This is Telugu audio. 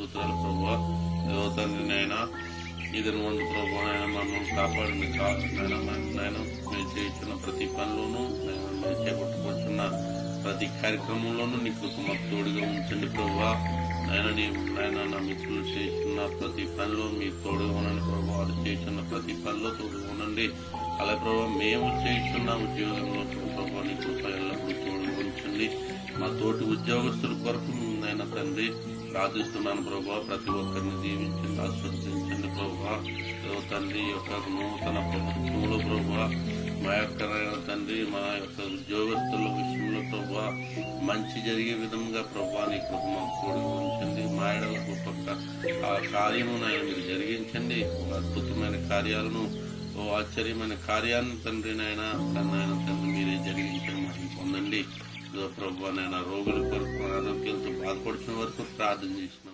స్తోత్రాలు ప్రభావ. దేవ తండ్రి నైనా ఇదని వండు ప్రభావ మమ్మల్ని కాపాడండి. నాయన మీరు చేస్తున్న ప్రతి పనిలోనూ మీరు చేపట్టుకుంటున్న ప్రతి కార్యక్రమంలోనూ నీ కృప మాకు తోడుగా ఉంచండి ప్రభావ. నాయన నా మిత్రులు చేస్తున్న ప్రతి పనిలో మీరు తోడుగా ఉండండి ప్రభావ. వారు చేస్తున్న ప్రతి పనిలో తోడుగా ఉండండి. అలా ప్రభావ మేము చేస్తున్న ఉద్యోగంలో ప్రభావ నీ కృప ఎల్లప్పుడూ తోడుగా ఉంచండి. మా తోటి ఉద్యోగస్తుల కొరకు నాయన తండ్రి ప్రార్థిస్తున్నాను ప్రభావ. ప్రతి ఒక్కరిని దీవించండి, ఆస్వాదించండి ప్రభావ. తండ్రి యొక్క నూతన ప్రభుత్వంలో ప్రభావ మా యొక్క తండ్రి మా యొక్క ఉద్యోగస్తుల విషయంలో ప్రభావ మంచి జరిగే విధంగా ప్రభావ నీ కృప మాకు తోడుగా ఉంచండి. మా ఎడల గొప్ప ఆ కార్యము నాయన మీరు జరిగించండి. అద్భుతమైన కార్యాలను ఆశ్చర్యమైన కార్యాన్ని తండ్రి నాయన తండ్రి మీరే జరిగించండి, మనం పొందండి ప్రభావ. నాయన రోగుల కొరకు ఆరోగ్యాలతో బాధపడుతున్న వరకు ప్రార్థన చేసిన